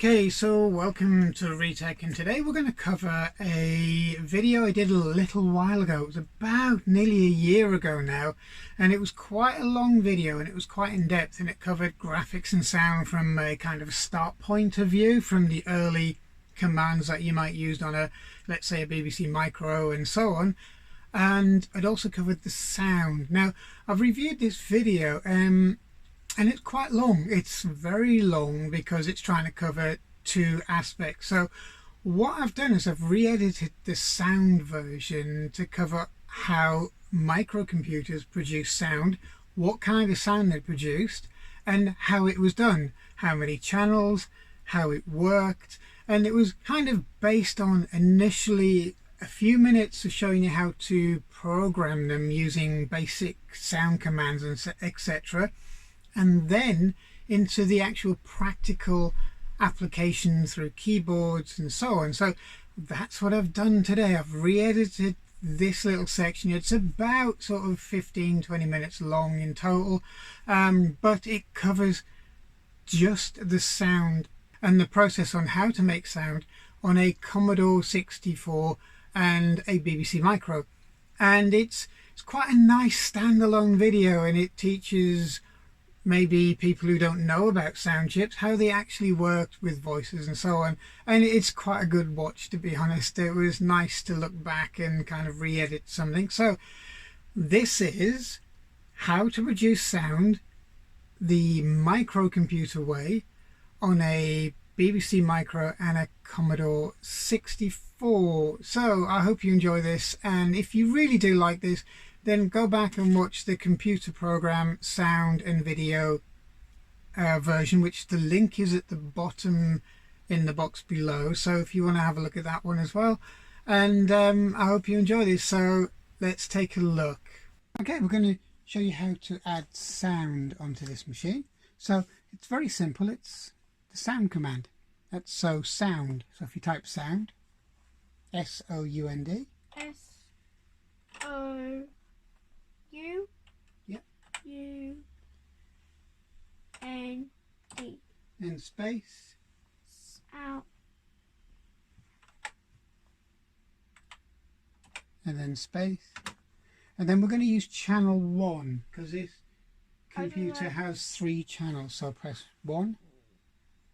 Okay, so welcome to Retech, and today we're going to cover a video I did a little while ago. It was about nearly a year ago now, and it was quite a long video and it was quite in depth, and it covered graphics and sound from a kind of a start point of view, from the early commands that you might use on a, let's say, a BBC Micro and so on. And I'd also covered the sound. Now, I've reviewed this video and it's quite long. It's very long because it's trying to cover two aspects. So what I've done is I've re-edited the sound version to cover how microcomputers produce sound, what kind of sound they produced, and how it was done, how many channels, how it worked. And it was kind of based on initially a few minutes of showing you how to program them using basic sound commands and etc., and then into the actual practical application through keyboards and so on. So that's what I've done today. I've re-edited this little section. It's about sort of 15-20 minutes long in total, but it covers just the sound and the process on how to make sound on a Commodore 64 and a BBC Micro. And it's quite a nice standalone video, and it teaches maybe people who don't know about sound chips how they actually worked with voices and so on. And it's quite a good watch, to be honest. It was nice to look back and kind of re-edit something. So this is how to produce sound the microcomputer way on a BBC Micro and a Commodore 64. So I hope you enjoy this, and if you really do like this, then go back and watch the computer program sound and video version, which the link is at the bottom in the box below. So if you want to have a look at that one as well, and I hope you enjoy this. So let's take a look. Okay, we're going to show you how to add sound onto this machine. So it's very simple. It's the sound command. That's sound. So if you type sound, S-O-U-N-D. S-O-U. Yep. U-N-D. Then space. Out. And then space. And then we're going to use channel 1 because this computer has 3 channels. So press 1,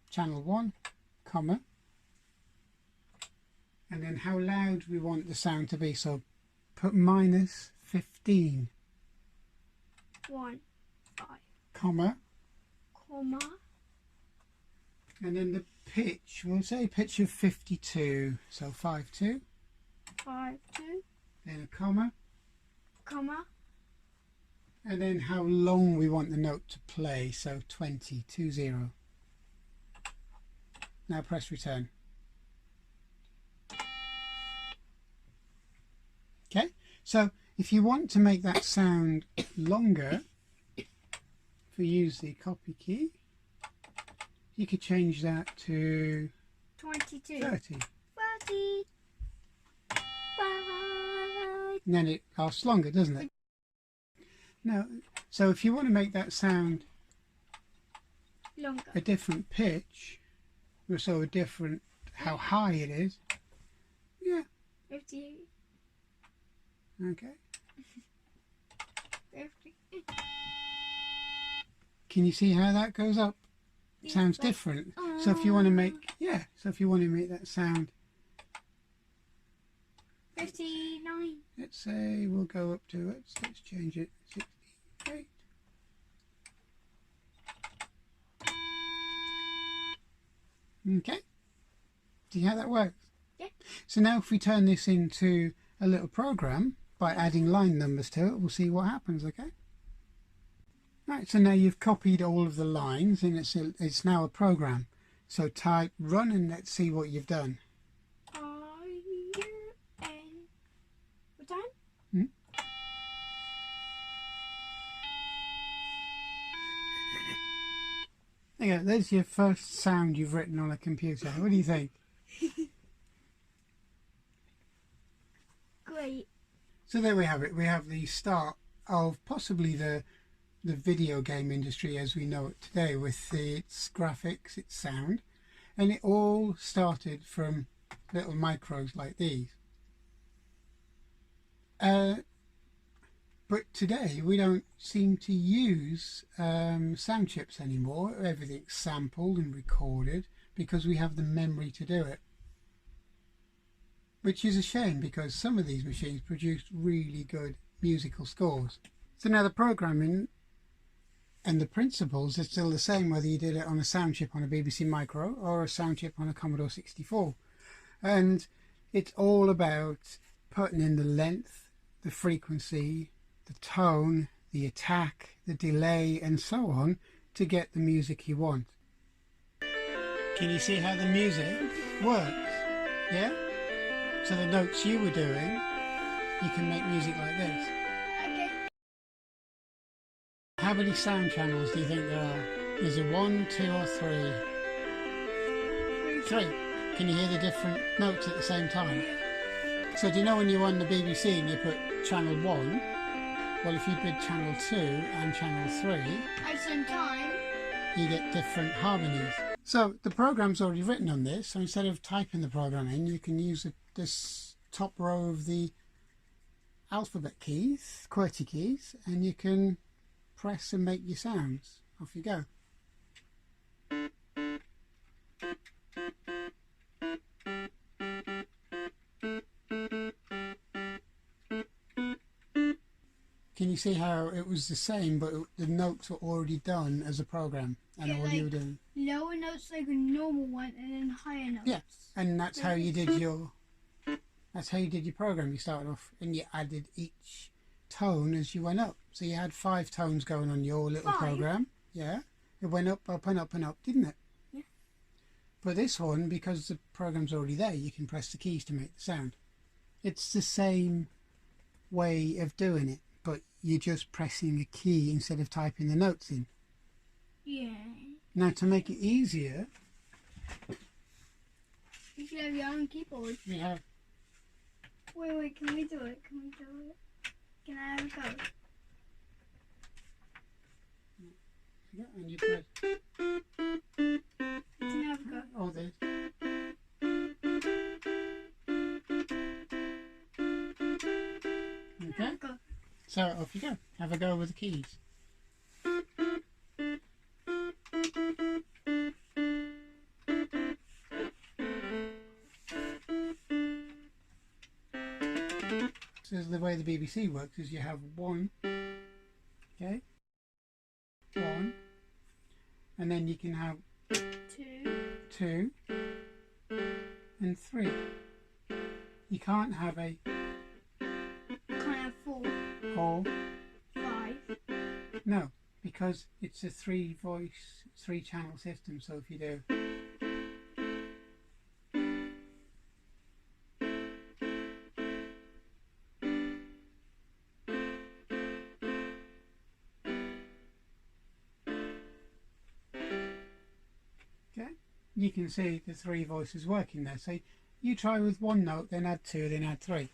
channel 1, comma. And then how loud we want the sound to be. So put minus 15. 1, 5. Comma. Comma. And then the pitch, we'll say pitch of 52. So 5-2. 5, 2. Then a comma. Comma. And then how long we want the note to play. So 20, 2-0. Now press return. Okay, so if you want to make that sound longer, if we use the copy key, you could change that to 22. 30. 30. And then it lasts longer, doesn't it? Now, so if you want to make that sound Longer. a different pitch, so a different how high it is, yeah, 50. okay. 50. Can you see how that goes up? It sounds like, different. So if you want to make, yeah, so if you want to make that sound, 59. let's say we'll go up to it, let's change it, 68. Okay, see how that works? Yeah. So now if we turn this into a little program by adding line numbers to it, we'll see what happens, okay? Right, so now you've copied all of the lines and it's now a program. So type run and let's see what you've done. R-U-N. We're done? Hmm? There you go, there's your first sound you've written on a computer. What do you think? Great. So there we have it. We have the start of possibly the video game industry as we know it today, with its graphics, its sound, And it all started from little micros like these. But today we don't seem to use sound chips anymore. Everything's sampled and recorded because we have the memory to do it. Which is a shame because some of these machines produced really good musical scores. So now the programming and the principles are still the same whether you did it on a sound chip on a BBC Micro or a sound chip on a Commodore 64. And it's all about putting in the length, the frequency, the tone, the attack, the delay and so on to get the music you want. Can you see how the music works? Yeah? So the notes you were doing, you can make music like this. Okay. How many sound channels do you think there are? Is it 1, 2 or 3? 3. Can you hear the different notes at the same time? So do you know when you're on the BBC and you put channel 1? Well, if you did channel 2 and channel 3, At the same time. you get different harmonies. So the program's already written on this, so instead of typing the program in, you can use this top row of the alphabet keys, QWERTY keys, and you can press and make your sounds. Off you go. Can you see how it was the same, but the notes were already done as a program, and Yeah, all you were doing? Lower notes like a normal one, and then higher notes. Yeah, and that's how you did your. That's how you did your program. You started off and you added each tone as you went up. So you had 5 tones going on your little 5? program. Yeah, it went up, up, and up and up, didn't it? Yeah. But this one, because the program's already there, you can press the keys to make the sound. It's the same way of doing it, but you're just pressing a key instead of typing the notes in. Yeah. Now to make it easier, You should have your own keyboard. we have Wait, can we do it? Can we do it? Can I have a go? yeah, and you press Can I have a go? all this. Can I Okay, have a go? so off you go. Have a go with the keys. So the way the BBC works is you have 1, okay, 1, and then you can have 2 and 3. You can't have a Can't have 4, or 5. no, because it's a 3-voice, 3-channel system. So if you do you can see the 3 voices working there. So you try with 1 note, then add 2, then add 3.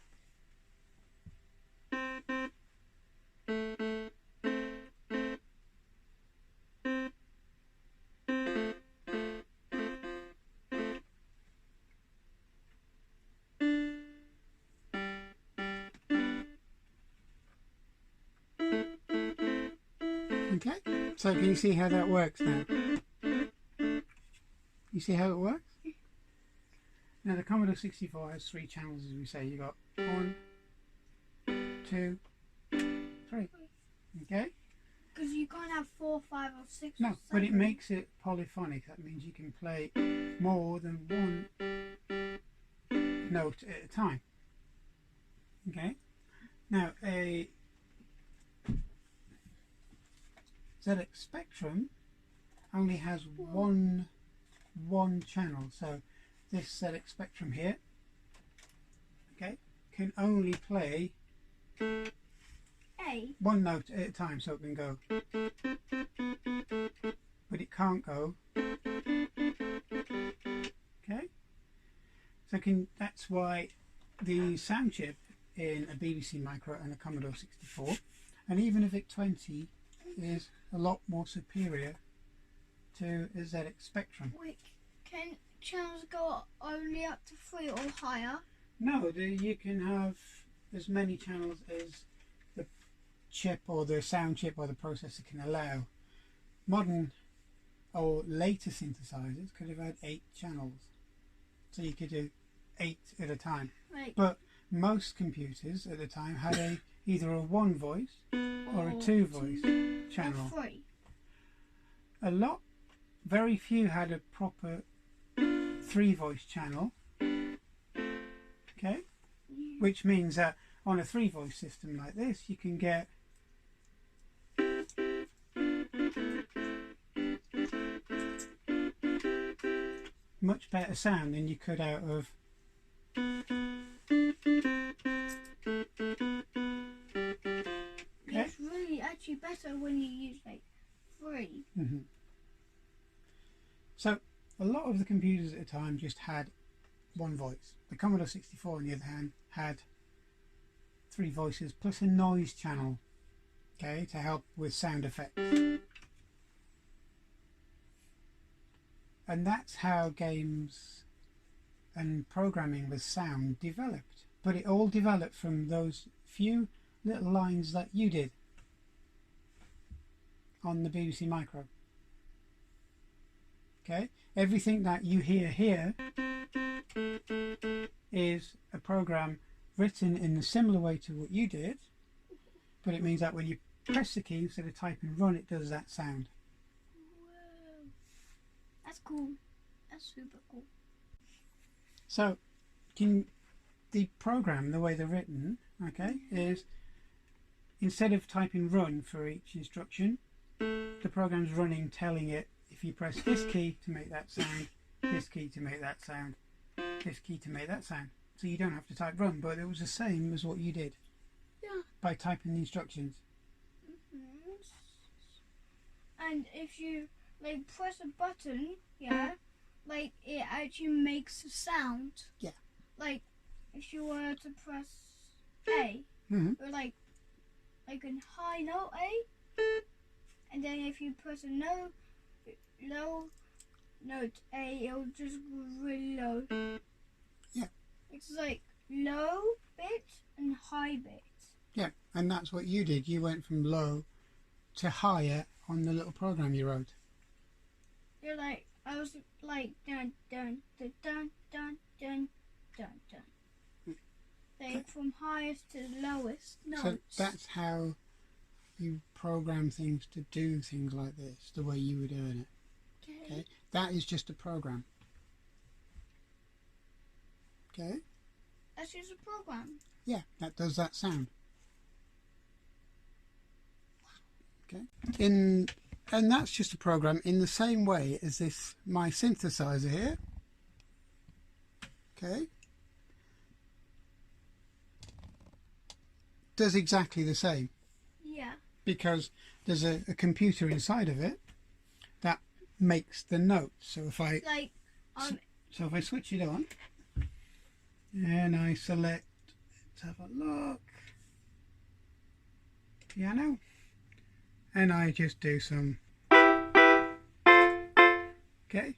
Okay, so can you see how that works now? You see how it works? Now the Commodore 64 has 3 channels, as we say. You got 1, 2, 3. Okay? Because you can't have 4, 5 or 6 No, or 7. but it makes it polyphonic. That means you can play more than 1 note at a time. Okay? Now a ZX Spectrum only has one channel, so this ZX Spectrum here, okay, can only play A. 1 note at a time, so it can go, but it can't go, okay, so that's why the sound chip in a BBC Micro and a Commodore 64, and even a VIC-20 is a lot more superior to a ZX Spectrum. Wait, channels go only up to 3 or higher? No, you can have as many channels as the chip or the sound chip or the processor can allow. Modern or later synthesizers could have had 8 channels, so you could do 8 at a time. Right. But most computers at the time had either a 1 voice or a 2 voice channel. Or 3. Very few had a proper 3 voice channel. Okay, which means that on a 3 voice system like this, you can get much better sound than you could out of It's really actually better when you use like 3. So a lot of the computers at the time just had 1 voice. The Commodore 64 on the other hand had 3 voices plus a noise channel, okay, to help with sound effects. And that's how games and programming with sound developed. But it all developed from those few little lines that you did on the BBC Micro. Okay, everything that you hear here is a program written in a similar way to what you did, but it means that when you press the key instead of typing run, it does that sound. Whoa. That's cool. That's super cool. So the program, the way they're written, okay, is instead of typing run for each instruction, the program's running telling it if you press this key to make that sound, this key to make that sound, this key to make that sound. So you don't have to type run, but it was the same as what you did. Yeah. By typing the instructions. And if you like press a button, yeah, like it actually makes a sound. Yeah. Like if you were to press A, or like a high note A, and then if you press a low note A, it'll just go really low. Yeah. It's like low bit and high bit. Yeah, and that's what you did. You went from low to higher on the little program you wrote. You're like, I was like dun dun dun dun dun dun dun dun. Like from highest to lowest notes. So that's how you program things to do things like this, the way you would earn it. Okay? That is just a program. Okay? That's just a program. Yeah, that does that sound. Okay? And that's just a program in the same way as this, my synthesizer here. Okay? Does exactly the same. Yeah. Because there's a computer inside of it that makes the notes. So if I so if I switch it on and I select, let's have a look, piano, and I just do some, okay,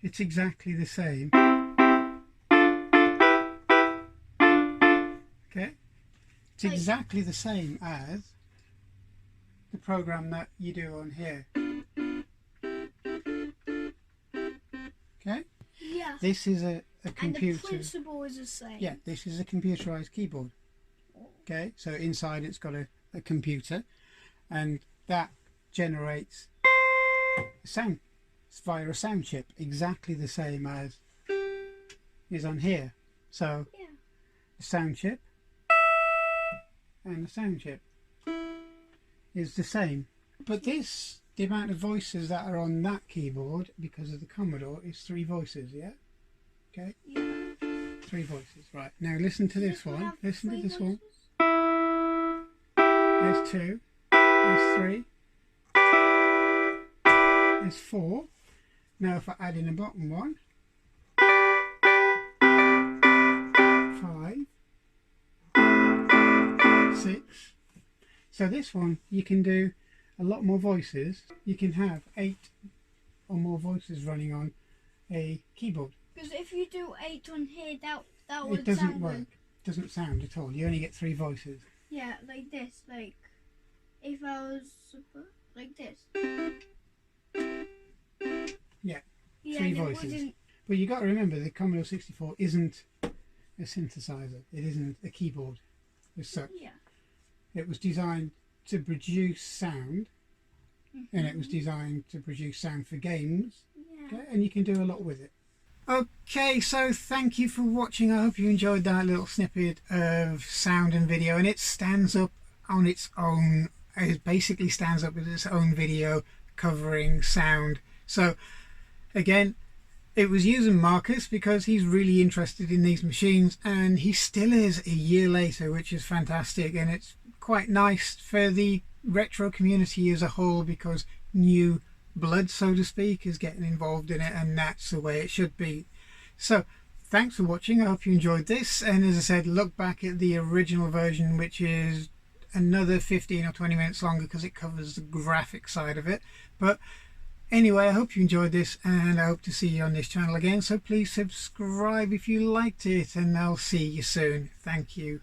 it's exactly the same. Okay, it's exactly the same as the program that you do on here. Okay? Yeah. This is a computer. And the principle is the same. Yeah, this is a computerized keyboard. Okay, so inside it's got a computer, and that generates sound via a sound chip, exactly the same as is on here. So yeah. a sound chip and a sound chip is the same, but this, the amount of voices that are on that keyboard because of the Commodore is 3 voices. Yeah. Okay. Yeah. 3 voices. Right, now listen to this one. Listen to this one. There's 2. There's 3. There's 4. Now if I add in a bottom one, 5, 6. So this one you can do a lot more voices. You can have 8 or more voices running on a keyboard. Because if you do 8 on here, that would It doesn't sound work. like, It doesn't sound at all. You only get 3 voices. yeah, like this. Like if I was like this. Yeah, Yeah, 3 and it voices. wouldn't. But you got to remember the Commodore 64 isn't a synthesizer. It isn't a keyboard as such. Yeah. It was designed to produce sound, and it was designed to produce sound for games. Yeah. Okay, and you can do a lot with it. Okay, so thank you for watching. I hope you enjoyed that little snippet of sound and video, and it stands up on its own. It basically stands up with its own video covering sound. So again, it was using Marcus because he's really interested in these machines, and he still is a year later, which is fantastic. And it's quite nice for the retro community as a whole, because new blood, so to speak, is getting involved in it, and that's the way it should be. So thanks for watching. I hope you enjoyed this, and as I said, look back at the original version, which is another 15 or 20 minutes longer because it covers the graphic side of it. But anyway, I hope you enjoyed this, and I hope to see you on this channel again. So please subscribe if you liked it, and I'll see you soon. Thank you.